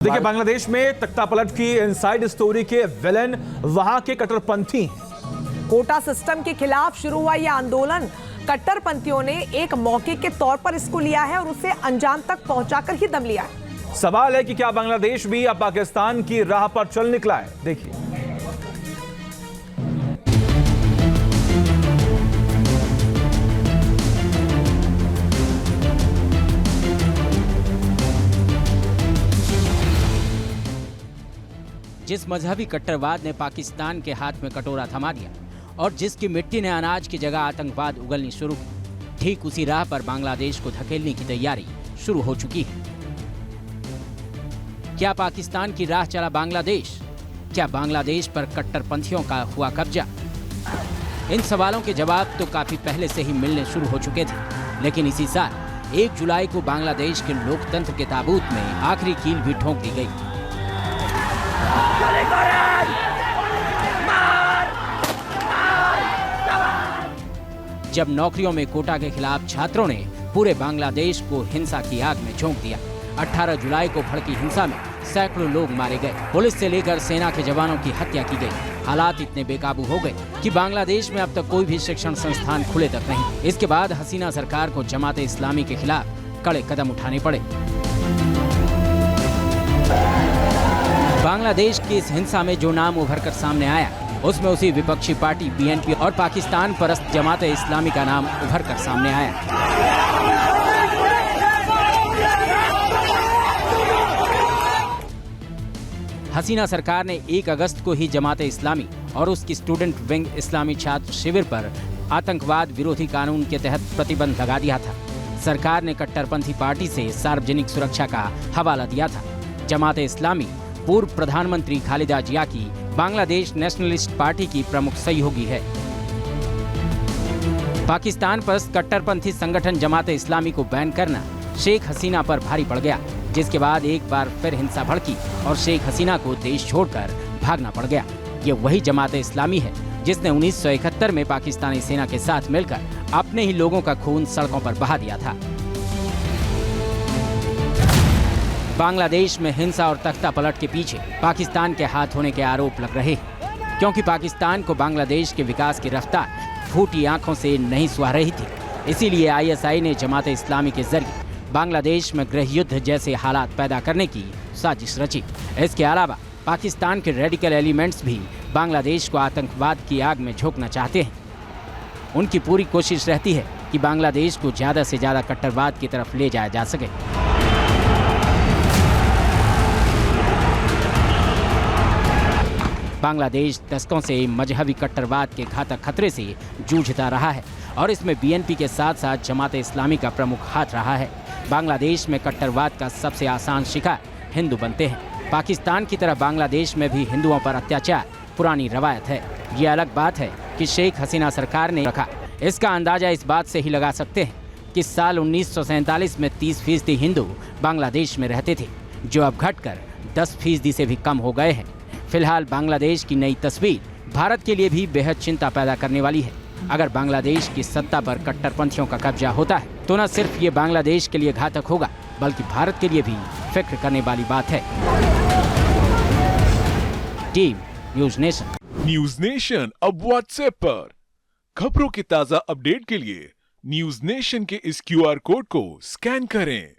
देखिए, बांग्लादेश में तख्तापलट की इनसाइड स्टोरी के विलेन वहां के कट्टरपंथी। कोटा सिस्टम के खिलाफ शुरू हुआ यह आंदोलन कट्टरपंथियों ने एक मौके के तौर पर इसको लिया है और उसे अंजाम तक पहुंचाकर ही दम लिया है। सवाल है कि क्या बांग्लादेश भी अब पाकिस्तान की राह पर चल निकला है? देखिए, जिस मजहबी कट्टरवाद ने पाकिस्तान के हाथ में कटोरा थमा दिया और जिसकी मिट्टी ने अनाज की जगह आतंकवाद उगलनी शुरू की, ठीक उसी राह पर बांग्लादेश को धकेलने की तैयारी शुरू हो चुकी है। क्या पाकिस्तान की राह चला बांग्लादेश? क्या बांग्लादेश पर कट्टरपंथियों का हुआ कब्जा? इन सवालों के जवाब तो काफी पहले से ही मिलने शुरू हो चुके थे, लेकिन इसी साल 1 जुलाई को बांग्लादेश के लोकतंत्र के ताबूत में आखिरी कील भी ठोक दी गई। जब नौकरियों में कोटा के खिलाफ छात्रों ने पूरे बांग्लादेश को हिंसा की आग में झोंक दिया। 18 जुलाई को भड़की हिंसा में सैकड़ों लोग मारे गए, पुलिस से लेकर सेना के जवानों की हत्या की गई। हालात इतने बेकाबू हो गए कि बांग्लादेश में अब तक कोई भी शिक्षण संस्थान खुले तक नहीं। इसके बाद हसीना सरकार को जमाते इस्लामी के खिलाफ कड़े कदम उठाने पड़े। बांग्लादेश की इस हिंसा में जो नाम उभर कर सामने आया, उसमें उसी विपक्षी पार्टी बीएनपी और पाकिस्तान परस्त जमात इस्लामी का नाम उभर कर सामने आया। हसीना सरकार ने 1 अगस्त को ही जमात इस्लामी और उसकी स्टूडेंट विंग इस्लामी छात्र शिविर पर आतंकवाद विरोधी कानून के तहत प्रतिबंध लगा दिया था। सरकार ने कट्टरपंथी पार्टी से सार्वजनिक सुरक्षा का हवाला दिया था। जमात इस्लामी पूर्व प्रधानमंत्री खालिदा जिया की बांग्लादेश नेशनलिस्ट पार्टी की प्रमुख सहयोगी है। पाकिस्तान पर कट्टरपंथी संगठन जमात इस्लामी को बैन करना शेख हसीना पर भारी पड़ गया, जिसके बाद एक बार फिर हिंसा भड़की और शेख हसीना को देश छोड़कर भागना पड़ गया। ये वही जमात इस्लामी है जिसने 1971 में पाकिस्तानी सेना के साथ मिलकर अपने ही लोगों का खून सड़कों पर बहा दिया था। बांग्लादेश में हिंसा और तख्तापलट के पीछे पाकिस्तान के हाथ होने के आरोप लग रहे हैं, क्योंकि पाकिस्तान को बांग्लादेश के विकास की रफ्तार फूटी आंखों से नहीं सुहा रही थी। इसीलिए आईएसआई ने जमात इस्लामी के जरिए बांग्लादेश में गृह युद्ध जैसे हालात पैदा करने की साजिश रची। इसके अलावा पाकिस्तान के रेडिकल एलिमेंट्स भी बांग्लादेश को आतंकवाद की आग में झोंकना चाहते हैं। उनकी पूरी कोशिश रहती है कि बांग्लादेश को ज्यादा से ज्यादा कट्टरवाद की तरफ ले जाया जा सके। बांग्लादेश दशकों से मजहबी कट्टरवाद के घातक खतरे से जूझता रहा है और इसमें बीएनपी के साथ साथ जमात इस्लामी का प्रमुख हाथ रहा है। बांग्लादेश में कट्टरवाद का सबसे आसान शिकार हिंदू बनते हैं। पाकिस्तान की तरह बांग्लादेश में भी हिंदुओं पर अत्याचार पुरानी रवायत है। ये अलग बात है कि शेख हसीना सरकार ने रखा। इसका अंदाजा इस बात से ही लगा सकते हैं कि साल 1947 में 30% हिंदू बांग्लादेश में रहते थे, जो अब घटकर 10% से भी कम हो गए हैं। फिलहाल बांग्लादेश की नई तस्वीर भारत के लिए भी बेहद चिंता पैदा करने वाली है। अगर बांग्लादेश की सत्ता पर कट्टरपंथियों का कब्जा होता है तो न सिर्फ ये बांग्लादेश के लिए घातक होगा, बल्कि भारत के लिए भी फिक्र करने वाली बात है। Team news nation. News nation अब व्हाट्सएप पर खबरों की ताज़ा अपडेट के लिए न्यूज़ नेशन के इस QR कोड को स्कैन करें।